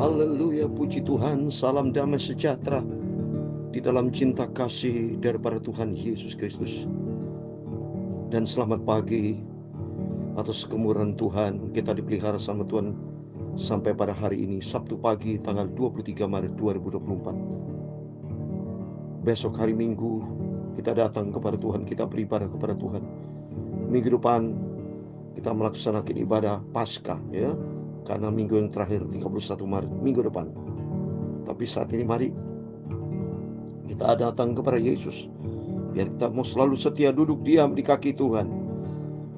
Haleluya, puji Tuhan, salam damai sejahtera di dalam cinta kasih daripada Tuhan Yesus Kristus. Dan selamat pagi, atas kemurahan Tuhan kita dipelihara sama Tuhan sampai pada hari ini, Sabtu pagi tanggal 23 Maret 2024. Besok hari Minggu kita datang kepada Tuhan, kita beribadah kepada Tuhan. Minggu depan kita melaksanakan ibadah Paskah, ya, karena minggu yang terakhir 31 Maret minggu depan. Tapi saat ini mari kita datang kepada Yesus, biar kita mau selalu setia duduk diam di kaki Tuhan.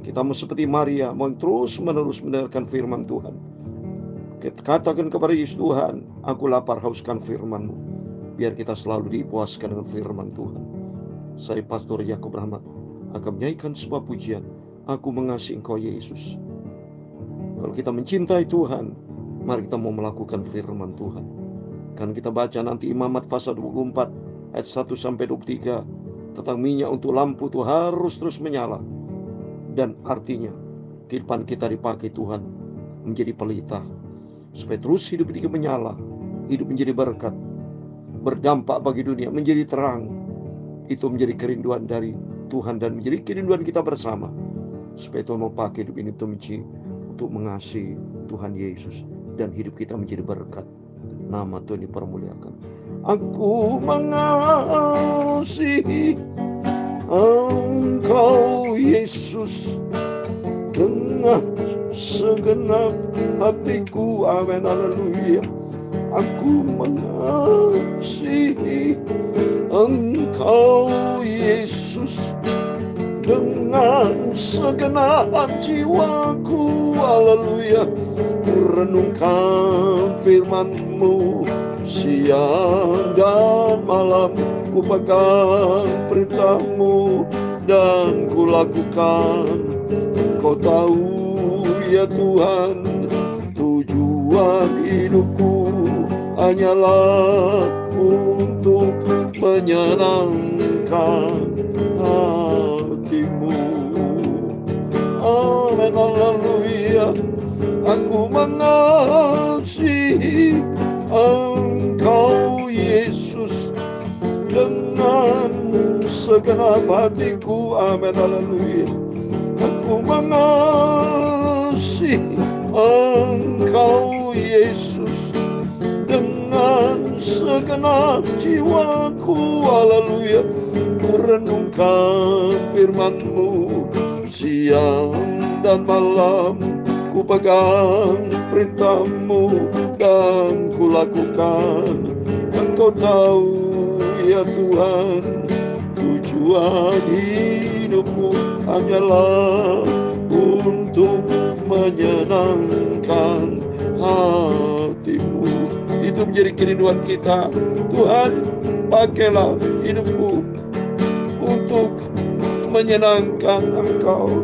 Kita mau seperti Maria, mau terus menerus mendengarkan firman Tuhan. Kita katakan kepada Yesus, Tuhan, aku lapar hauskan firman-Mu. Biar kita selalu dipuaskan dengan firman Tuhan. Saya Pastor Yakub Rahmat akan menyanyikan sebuah pujian, aku mengasihi Engkau Yesus. Kalau kita mencintai Tuhan, mari kita mau melakukan firman Tuhan. Kan kita baca nanti Imamat pasal 24 ayat 1-23 tentang minyak untuk lampu itu harus terus menyala. Dan artinya kehidupan kita dipakai Tuhan menjadi pelita, supaya terus hidup kita menyala, hidup menjadi berkat, berdampak bagi dunia, menjadi terang. Itu menjadi kerinduan dari Tuhan dan menjadi kerinduan kita bersama, supaya Tuhan mau pakai hidup ini untuk mengasihi Tuhan Yesus dan hidup kita menjadi berkat. Nama Tuhan dipermuliakan. Aku mengasihi Engkau Yesus dengan segenap hatiku. Amin, haleluya. Aku mengasihi Engkau Yesus dengan segenap jiwaku. Haleluya. Ku renungkan firman-Mu siang dan malam, ku pegang perintah-Mu dan ku lakukan. Kau tahu ya Tuhan, tujuan hidupku hanyalah untuk menyenangkan hati-Mu. Amin, haleluya. Aku mengasihi Engkau Yesus dengan segenap hatiku. Amin, haleluya. Aku mengasihi Engkau Yesus dengan segenap jiwaku. Haleluya. Ku renungkan firman-Mu siang dan malam, ku pegang perintah-Mu dan ku lakukan. Engkau tahu ya Tuhan, tujuan hidupku hanyalah untuk menyenangkan hati-Mu. Itu menjadi kerinduan kita. Tuhan, pakailah hidupku untuk menyenangkan Engkau.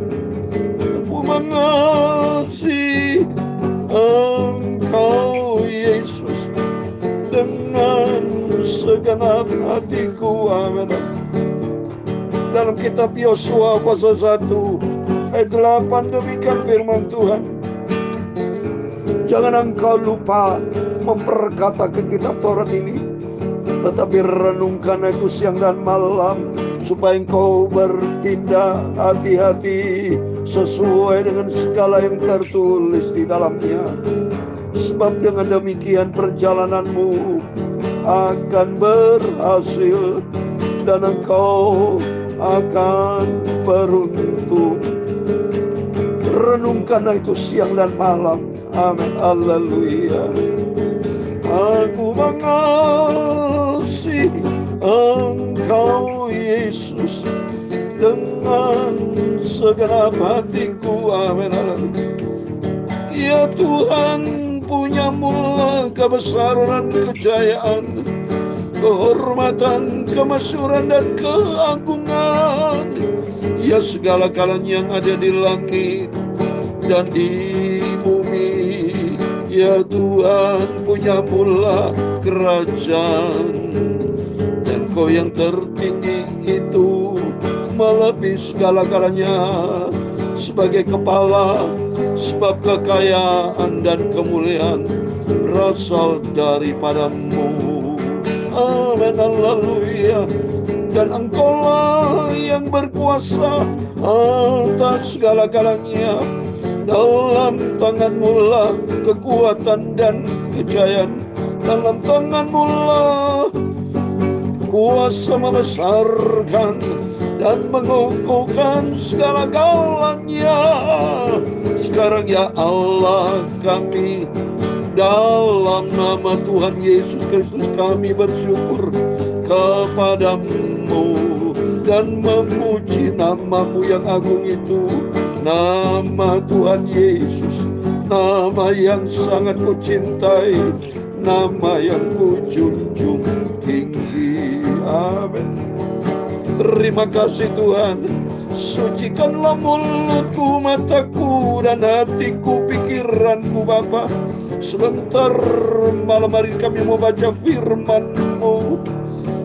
Aku mengasihi Engkau Yesus dengan segenap hatiku. Amin. Dalam kitab Yosua pasal 1 ayat 8 demikian firman Tuhan, jangan engkau lupa memperkatakan kitab Taurat ini, tetapi renungkan itu siang dan malam, supaya engkau bertindak hati-hati sesuai dengan segala yang tertulis di dalamnya. Sebab dengan demikian perjalananmu akan berhasil dan engkau akan beruntung. Renungkanlah itu siang dan malam. Amin, haleluya. Aku mengasihi Engkau Yesus dengan segenap hatiku. Amin, haleluya. Ya Tuhan, punya-Mu kebesaran, kejayaan, kehormatan, kemasyhuran dan keagungan. Ya segala-galanya yang ada di langit dan di bumi. Ya Tuhan, punya-Mu kerajaan, dan Kau yang tertinggi itu melebihi segala-galanya. Sebagai kepala, sebab kekayaan dan kemuliaan berasal daripadamu. Amin, haleluya. Dan Engkaulah yang berkuasa atas segala-galanya. Dalam tangan-Mu lah kekuatan dan kejayaan. Dalam tangan-Mu lah kuasa membesarkan dan mengukuhkan segala-galanya. Sekarang ya Allah kami, dalam nama Tuhan Yesus Kristus kami bersyukur kepadamu dan memuji nama-Mu yang agung itu. Nama Tuhan Yesus, nama yang sangat kucintai, nama yang kujunjung tinggi. Amin. Terima kasih Tuhan. Sucikanlah mulutku, mataku, dan hatiku, pikiranku Bapa. Sebentar malam hari kami mau baca firman-Mu.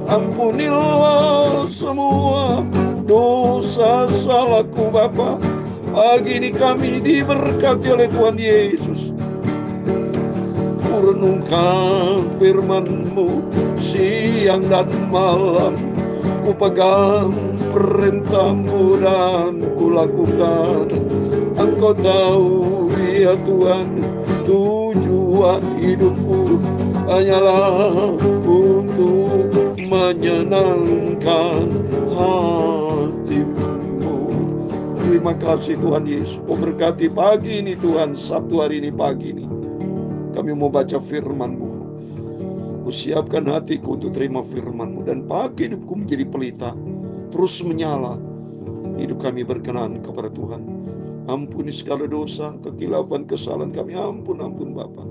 Ampunilah semua dosa salahku Bapa. Pagi ini kami diberkati oleh Tuhan Yesus. Kurenungkan firman-Mu siang dan malam. Ku pegang perintah-Mu dan ku lakukan. Engkau tahu ya Tuhan, tujuan hidupku hanyalah untuk menyenangkan hati-Mu. Terima kasih Tuhan Yesus. Kau berkati pagi ini Tuhan, Sabtu hari ini pagi ini kami mau baca firman-Mu. Siapkan hatiku untuk terima firman-Mu, dan pagi hidupku menjadi pelita terus menyala. Hidup kami berkenan kepada Tuhan. Ampuni segala dosa, kekilafan, kesalahan kami. Ampun Bapa.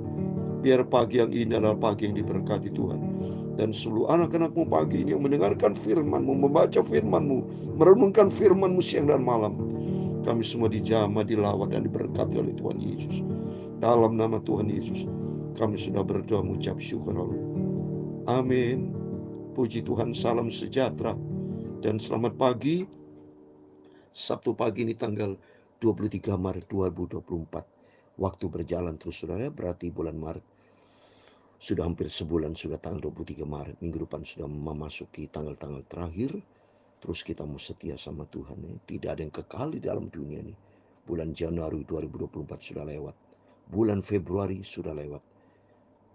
Biar pagi yang ini adalah pagi yang diberkati Tuhan. Dan seluruh anak-anak-Mu pagi ini yang mendengarkan firman-Mu, membaca firman-Mu, merenungkan firman-Mu siang dan malam, kami semua dijamah, dilawat, dan diberkati oleh Tuhan Yesus. Dalam nama Tuhan Yesus kami sudah berdoa mengucap syukur. Amin. Puji Tuhan, salam sejahtera dan selamat pagi. Sabtu pagi ini tanggal 23 Maret 2024. Waktu berjalan terus saudara, berarti bulan Maret sudah hampir sebulan, sudah tanggal 23 Maret. Minggu depan sudah memasuki tanggal-tanggal terakhir. Terus kita mau setia sama Tuhan ya. Tidak ada yang kekal di dalam dunia ini. Bulan Januari 2024 sudah lewat. Bulan Februari sudah lewat.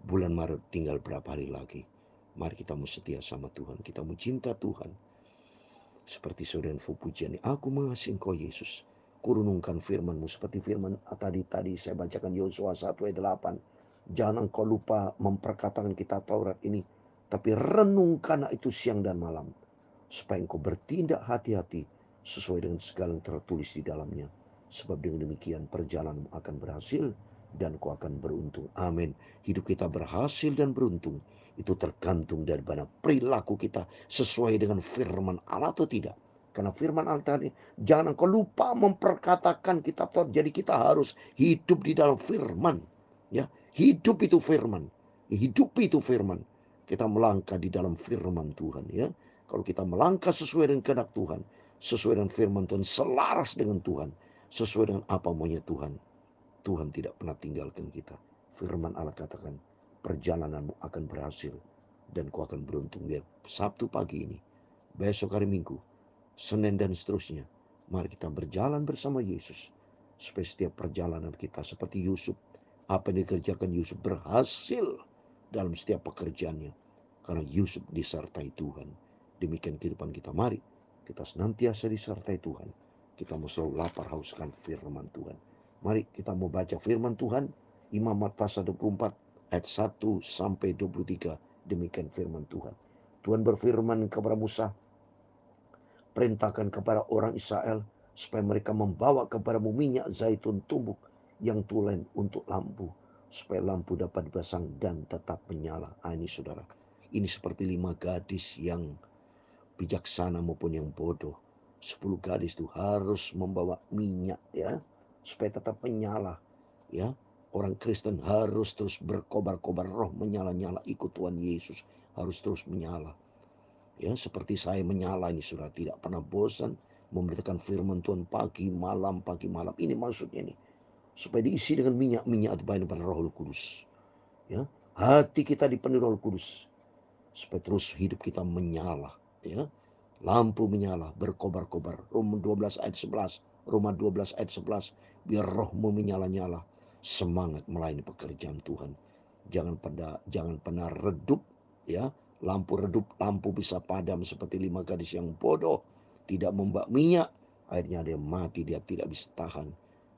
Bulan Maret tinggal berapa hari lagi. Mari kita mau setia sama Tuhan. Kita mau cinta Tuhan. Seperti saudara pujian, aku mengasihi Engkau Yesus. Kurunungkan firman-Mu seperti firman tadi saya bacakan Yosua 1 ayat 8. Jangan engkau lupa memperkatakan kitab Taurat ini, tapi renungkan itu siang dan malam, supaya engkau bertindak hati-hati sesuai dengan segala yang tertulis di dalamnya. Sebab dengan demikian perjalananmu akan berhasil dan kau akan beruntung. Amin. Hidup kita berhasil dan beruntung itu tergantung daripada perilaku kita sesuai dengan firman Allah atau tidak. Karena firman Allah tadi, jangan engkau lupa memperkatakan kitab Taurat. Jadi kita harus hidup di dalam firman. Ya, hidup itu firman. Hidup itu firman. Kita melangkah di dalam firman Tuhan ya. Kalau kita melangkah sesuai dengan kehendak Tuhan, sesuai dengan firman Tuhan, selaras dengan Tuhan, sesuai dengan apa maunya Tuhan, Tuhan tidak pernah tinggalkan kita. Firman Allah katakan, perjalananmu akan berhasil dan kau akan beruntung. Biar Sabtu pagi ini, besok hari Minggu, Senin dan seterusnya, mari kita berjalan bersama Yesus. Supaya setiap perjalanan kita seperti Yusuf, apa yang dikerjakan Yusuf berhasil dalam setiap pekerjaannya. Karena Yusuf disertai Tuhan. Demikian kehidupan kita. Mari kita senantiasa disertai Tuhan. Kita mau selalu lapar hauskan firman Tuhan. Mari kita mau baca firman Tuhan. Imamat pasal 24 ayat 1 sampai 23. Demikian firman Tuhan. Tuhan berfirman kepada Musa, perintahkan kepada orang Israel supaya mereka membawa kepadamu minyak zaitun tumbuk yang tulen untuk lampu, supaya lampu dapat dipasang dan tetap menyala. Ini saudara, ini seperti 5 gadis yang bijaksana maupun yang bodoh. 10 gadis itu harus membawa minyak ya, supaya tetap menyala ya. Orang Kristen harus terus berkobar-kobar roh, menyala-nyala, ikut Tuhan Yesus, harus terus menyala. Ya, seperti saya menyala ini sudah tidak pernah bosan memberitakan firman Tuhan pagi malam. Ini maksudnya nih. supaya diisi dengan minyak daripada Roh Kudus. Ya, hati kita dipenuhi Roh Kudus supaya terus hidup kita menyala. Ya, lampu menyala, berkobar-kobar. Roma 12 ayat 11. Roma 12 ayat 11. Biar rohmu menyala-nyala. Semangat melayani pekerjaan Tuhan. Jangan pernah redup, ya. Lampu redup, lampu bisa padam seperti 5 gadis yang bodoh, tidak membak minyak. Akhirnya dia mati, dia tidak bisa tahan.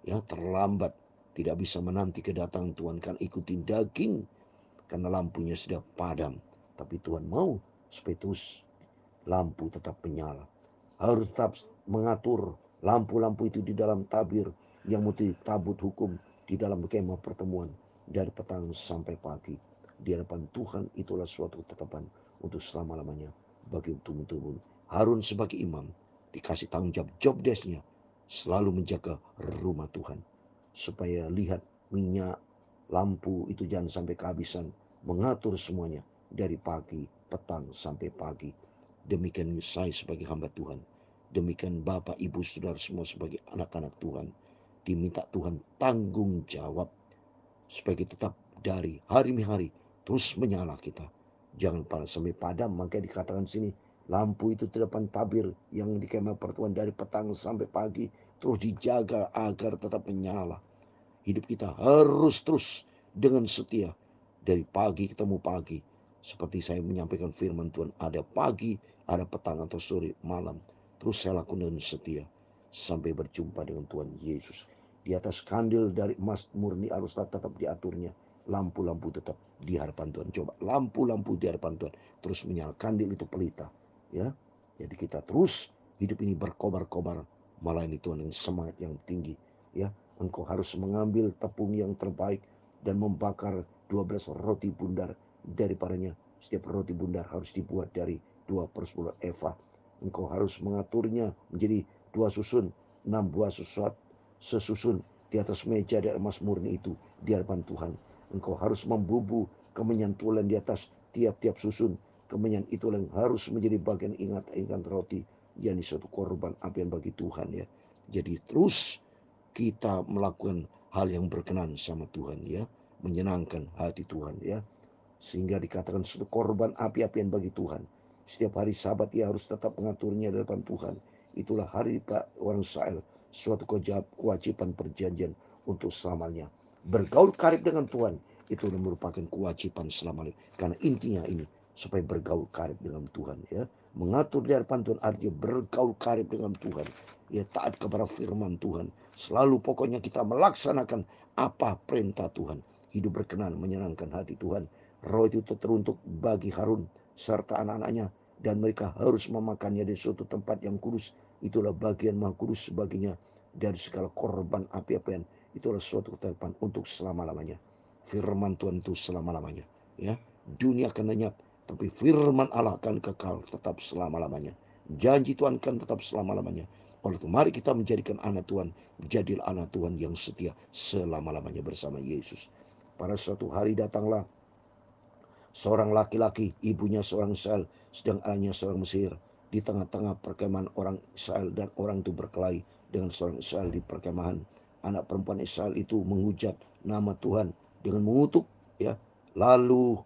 Ya, terlambat, tidak bisa menanti kedatangan Tuhan kan ikutin daging karena lampunya sudah padam. Tapi Tuhan mau supaya terus lampu tetap menyala. Harus tetap mengatur lampu-lampu itu di dalam tabir yang multi tabut hukum di dalam kemah pertemuan dari petang sampai pagi. Di hadapan Tuhan itulah suatu ketetapan untuk selama-lamanya bagi tubuh-tubuh. Harun sebagai imam dikasih tanggung jawab job desk-nya selalu menjaga rumah Tuhan. Supaya lihat minyak, lampu itu jangan sampai kehabisan. Mengatur semuanya dari pagi, petang sampai pagi. Demikian saya sebagai hamba Tuhan. Demikian Bapak, Ibu, Saudara semua sebagai anak-anak Tuhan. Diminta Tuhan tanggung jawab supaya kita tetap dari hari ke hari terus menyala kita. Jangan sampai padam. Maka dikatakan sini lampu itu di depan tabir yang di kemah pertemuan dari petang sampai pagi terus dijaga agar tetap menyala. Hidup kita harus terus dengan setia dari pagi ketemu pagi. Seperti saya menyampaikan firman Tuhan, ada pagi, ada petang atau sore, malam. Terus saya lakukan dengan setia sampai berjumpa dengan Tuhan Yesus. Di atas kandil dari emas murni haruslah tetap diaturnya. Lampu-lampu tetap di hadapan Tuhan. Coba lampu-lampu di hadapan Tuhan terus menyala. Kandil itu pelita, ya. Jadi kita terus hidup ini berkobar-kobar melayani Tuhan dengan semangat yang tinggi, ya. Engkau harus mengambil tepung yang terbaik dan membakar 12 roti bundar daripadanya. Setiap roti bundar harus dibuat dari 2/10 eva. Engkau harus mengaturnya menjadi 2 susun, 6 buah sesusun di atas meja dari emas murni itu di hadapan Tuhan. Engkau harus membubuh kemenyan tulen di atas tiap-tiap susun. Kemenyan itu yang harus menjadi bagian ingat roti, yakni suatu korban apian bagi Tuhan, ya. Jadi terus kita melakukan hal yang berkenan sama Tuhan, ya, menyenangkan hati Tuhan, ya, sehingga dikatakan suatu korban api-apian bagi Tuhan. Setiap hari Sabat ia harus tetap mengaturnya di depan Tuhan. Itulah hari orang Israel, suatu kewajiban perjanjian untuk selamanya. Bergaul karib dengan Tuhan itu merupakan kewajiban selamanya. Karena intinya ini supaya bergaul karib dengan Tuhan, ya. Mengatur di hadapan Tuhan artinya bergaul karib dengan Tuhan, ya, taat kepada firman Tuhan. Selalu pokoknya kita melaksanakan apa perintah Tuhan. Hidup berkenan menyenangkan hati Tuhan. Roh itu teruntuk bagi Harun serta anak-anaknya, dan mereka harus memakannya di suatu tempat yang kudus. Itulah bagian maha kudus baginya dari segala korban api-apian. Itulah suatu ketetapan untuk selama-lamanya. Firman Tuhan itu selama-lamanya, ya. Dunia akan lenyap, tapi firman Allah akan kekal tetap selama-lamanya. Janji Tuhan kan tetap selama-lamanya. Oleh itu mari kita menjadikan anak Tuhan, jadilah anak Tuhan yang setia selama-lamanya bersama Yesus. Pada suatu hari datanglah seorang laki-laki, ibunya seorang Israel, sedang ayahnya seorang Mesir. Di tengah-tengah perkemahan orang Israel, dan orang itu berkelahi dengan seorang Israel di perkemahan. Anak perempuan Israel itu menghujat nama Tuhan dengan mengutuk, ya. Lalu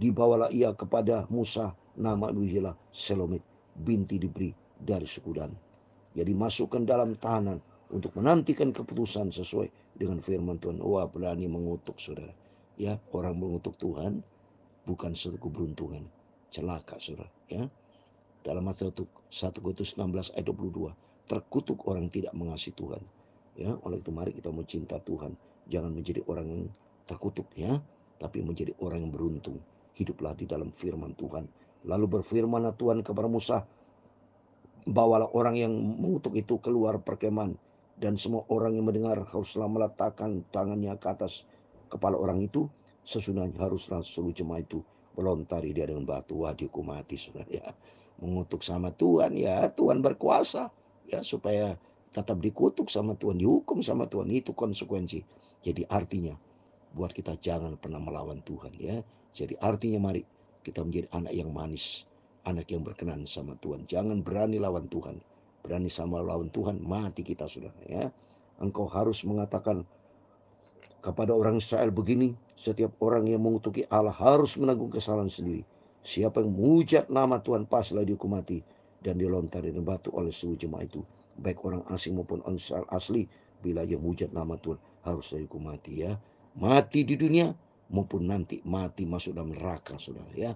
dibawalah ia kepada Musa, nama ibunya Selomit binti Dibri dari suku Dan. Ia dimasukkan dalam tahanan untuk menantikan keputusan sesuai dengan firman Tuhan. Wah, berani mengutuk, saudara. Ya, orang mengutuk Tuhan bukan suatu keberuntungan. Celaka, saudara. Ya, dalam satu Korintus 16 ayat 22, terkutuk orang tidak mengasihi Tuhan. Ya, oleh itu mari kita mencinta Tuhan. Jangan menjadi orang yang terkutuk, ya, tapi menjadi orang yang beruntung. Hiduplah di dalam firman Tuhan. Lalu berfirmanlah Tuhan kepada Musa, bawalah orang yang mengutuk itu keluar perkemahan, dan semua orang yang mendengar haruslah meletakkan tangannya ke atas kepala orang itu. Sesudahnya haruslah seluruh jemaah itu melontari dia dengan batu. Wah, dihukum mati, saudara, ya. Mengutuk sama Tuhan, ya, Tuhan berkuasa, ya, supaya tetap dikutuk sama Tuhan, dihukum sama Tuhan. Itu konsekuensi. Jadi artinya buat kita jangan pernah melawan Tuhan, ya. Jadi artinya mari kita menjadi anak yang manis, anak yang berkenan sama Tuhan. Jangan berani lawan Tuhan. Berani sama lawan Tuhan, mati kita, saudara, ya. Engkau harus mengatakan Kepada orang Israel begini, setiap orang yang mengutuki Allah harus menanggung kesalahan sendiri. Siapa yang menghujat nama Tuhan paslah dihukum mati dan dilontari dengan batu oleh seluruh jemaat itu, baik orang asing maupun orang Israel asli. Bila ia menghujat nama Tuhan harus dihukum mati, ya. Mati di dunia maupun nanti mati masuk dalam neraka, saudara, ya.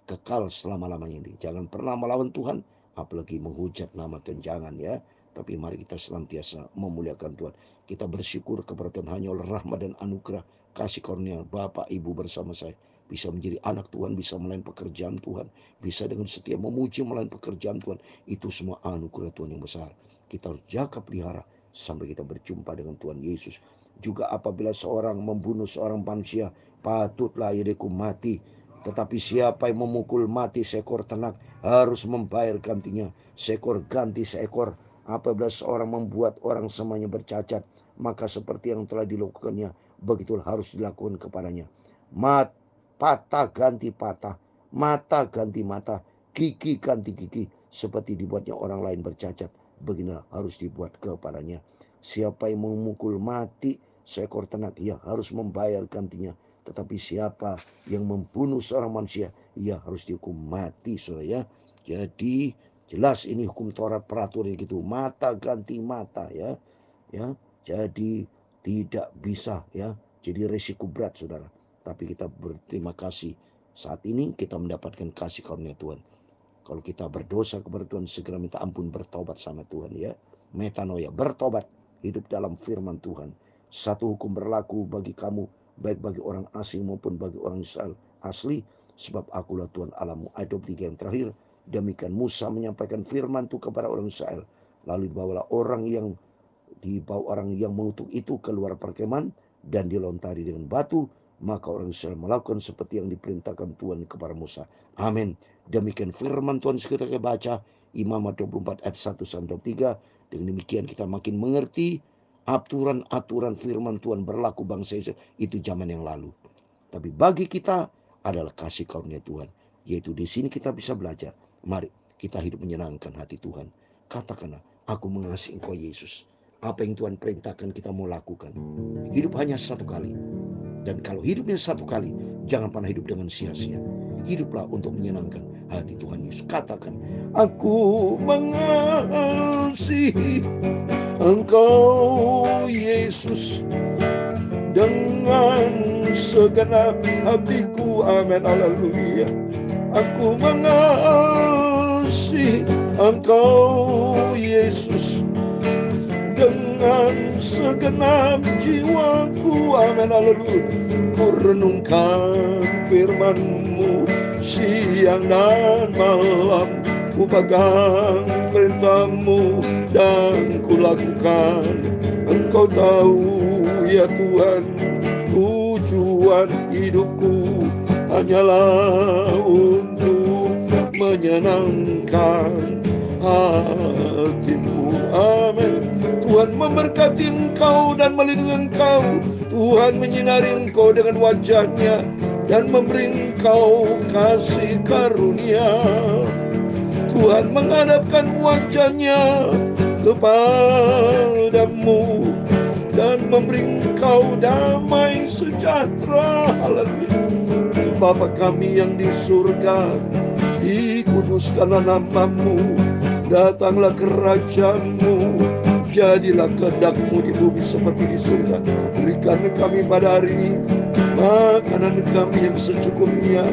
Kekal selama-lamanya ini. Jangan pernah melawan Tuhan, apalagi menghujat nama Tuhan, jangan, ya. Tapi mari kita senantiasa memuliakan Tuhan. Kita bersyukur kepada Tuhan hanya oleh rahmat dan anugerah kasih karunia Bapak Ibu bersama saya bisa menjadi anak Tuhan, bisa melayani pekerjaan Tuhan, bisa dengan setia memuji melayani pekerjaan Tuhan. Itu semua anugerah Tuhan yang besar. Kita harus jaga pelihara sampai kita berjumpa dengan Tuhan Yesus. Juga apabila seorang membunuh seorang manusia, patutlah ia dihukum mati. Tetapi siapa yang memukul mati seekor ternak harus membayar gantinya, seekor ganti seekor. Apabila seorang membuat orang semuanya bercacat, maka seperti yang telah dilakukannya, begitulah harus dilakukan kepadanya. Patah ganti patah, mata ganti mata, gigi ganti gigi, seperti dibuatnya orang lain bercacat, beginilah harus dibuat kepadanya. Siapa yang memukul mati seekor ternak, ia harus membayar gantinya. Tetapi siapa yang membunuh seorang manusia, ia harus dihukum mati, saudara, ya. Jadi jelas ini hukum Taurat, peraturan gitu, mata ganti mata, ya. Jadi tidak bisa, ya. Jadi resiko berat, saudara. Tapi kita berterima kasih saat ini kita mendapatkan kasih karunia Tuhan. Kalau kita berdosa kepada Tuhan, segera minta ampun, bertobat sama Tuhan, ya. Metanoia, bertobat, hidup dalam firman Tuhan. Satu hukum berlaku bagi kamu, baik bagi orang asing maupun bagi orang Israel asli, sebab akulah Tuhan Allahmu. Ayat 23 yang terakhir, demikian Musa menyampaikan firman itu kepada orang Israel. Lalu dibawa orang yang mengutuk itu keluar perkemahan dan dilontari dengan batu. Maka orang Israel melakukan seperti yang diperintahkan Tuhan kepada Musa. Amin. Demikian firman Tuhan sekitar kita baca Imamat 24 ayat 1 sampai 23. Dengan demikian kita makin mengerti aturan-aturan firman Tuhan berlaku bangsa Israel itu zaman yang lalu. Tapi bagi kita adalah kasih karunia Tuhan. Yaitu di sini kita bisa belajar. Mari kita hidup menyenangkan hati Tuhan. Katakanlah, aku mengasihi Engkau Yesus. Apa yang Tuhan perintahkan kita mau lakukan. Hidup hanya satu kali. Dan kalau hidupnya satu kali, jangan pernah hidup dengan sia-sia. Hiduplah untuk menyenangkan hati Tuhan Yesus. Katakan, aku mengasihi Engkau Yesus dengan segenap hatiku. Amin, haleluya. Aku mengasihi Engkau Yesus dengan segenap jiwaku. Amin, haleluya. Ku renungkan firman-Mu siang dan malam, ku pegang perintah-Mu dan ku lakukan. Engkau tahu ya Tuhan, tujuan hidupku hanyalah untuk menyenangkan hati-Mu. Amin. Tuhan memberkati engkau dan melindungi engkau. Tuhan menyinari engkau dengan wajah-Nya dan memberi engkau kasih karunia. Tuhan menghadapkan wajah-Nya kepadamu dan memberi engkau damai sejahtera. Haleluya. Bapa kami yang di surga, dikuduskanlah nama-Mu, datanglah kerajaan-Mu, jadilah kehendak-Mu di bumi seperti di surga. Berikan kami pada hari ini makanan kami yang secukupnya,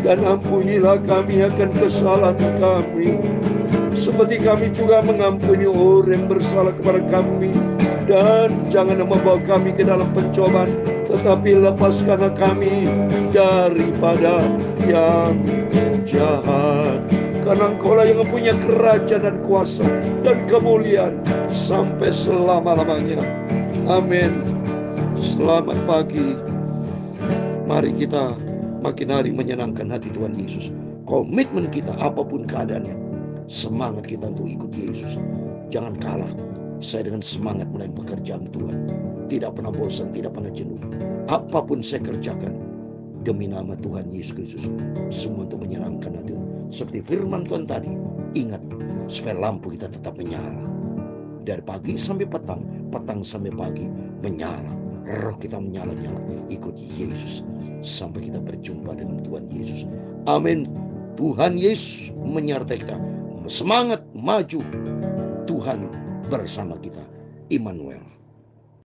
dan ampunilah kami akan kesalahan kami, seperti kami juga mengampuni orang yang bersalah kepada kami. Dan jangan membawa kami ke dalam pencobaan, tetapi lepaskanlah kami daripada yang jahat. Karena Engkau-lah yang mempunyai kerajaan dan kuasa dan kemuliaan sampai selama-lamanya. Amin. Selamat pagi. Mari kita makin hari menyenangkan hati Tuhan Yesus. Komitmen kita apapun keadaannya, semangat kita untuk ikut Yesus. Jangan kalah. Saya dengan semangat melayani pekerjaan Tuhan, tidak pernah bosan, tidak pernah jenuh. Apapun saya kerjakan demi nama Tuhan Yesus Kristus, semua untuk menyenangkan hati. Seperti firman Tuhan tadi, ingat supaya lampu kita tetap menyala dari pagi sampai petang, petang sampai pagi menyala. roh kita menyala-nyala ikut Yesus sampai kita berjumpa dengan Tuhan Yesus. Amin. Tuhan Yesus menyertai kita. Semangat maju. Tuhan bersama kita. Immanuel.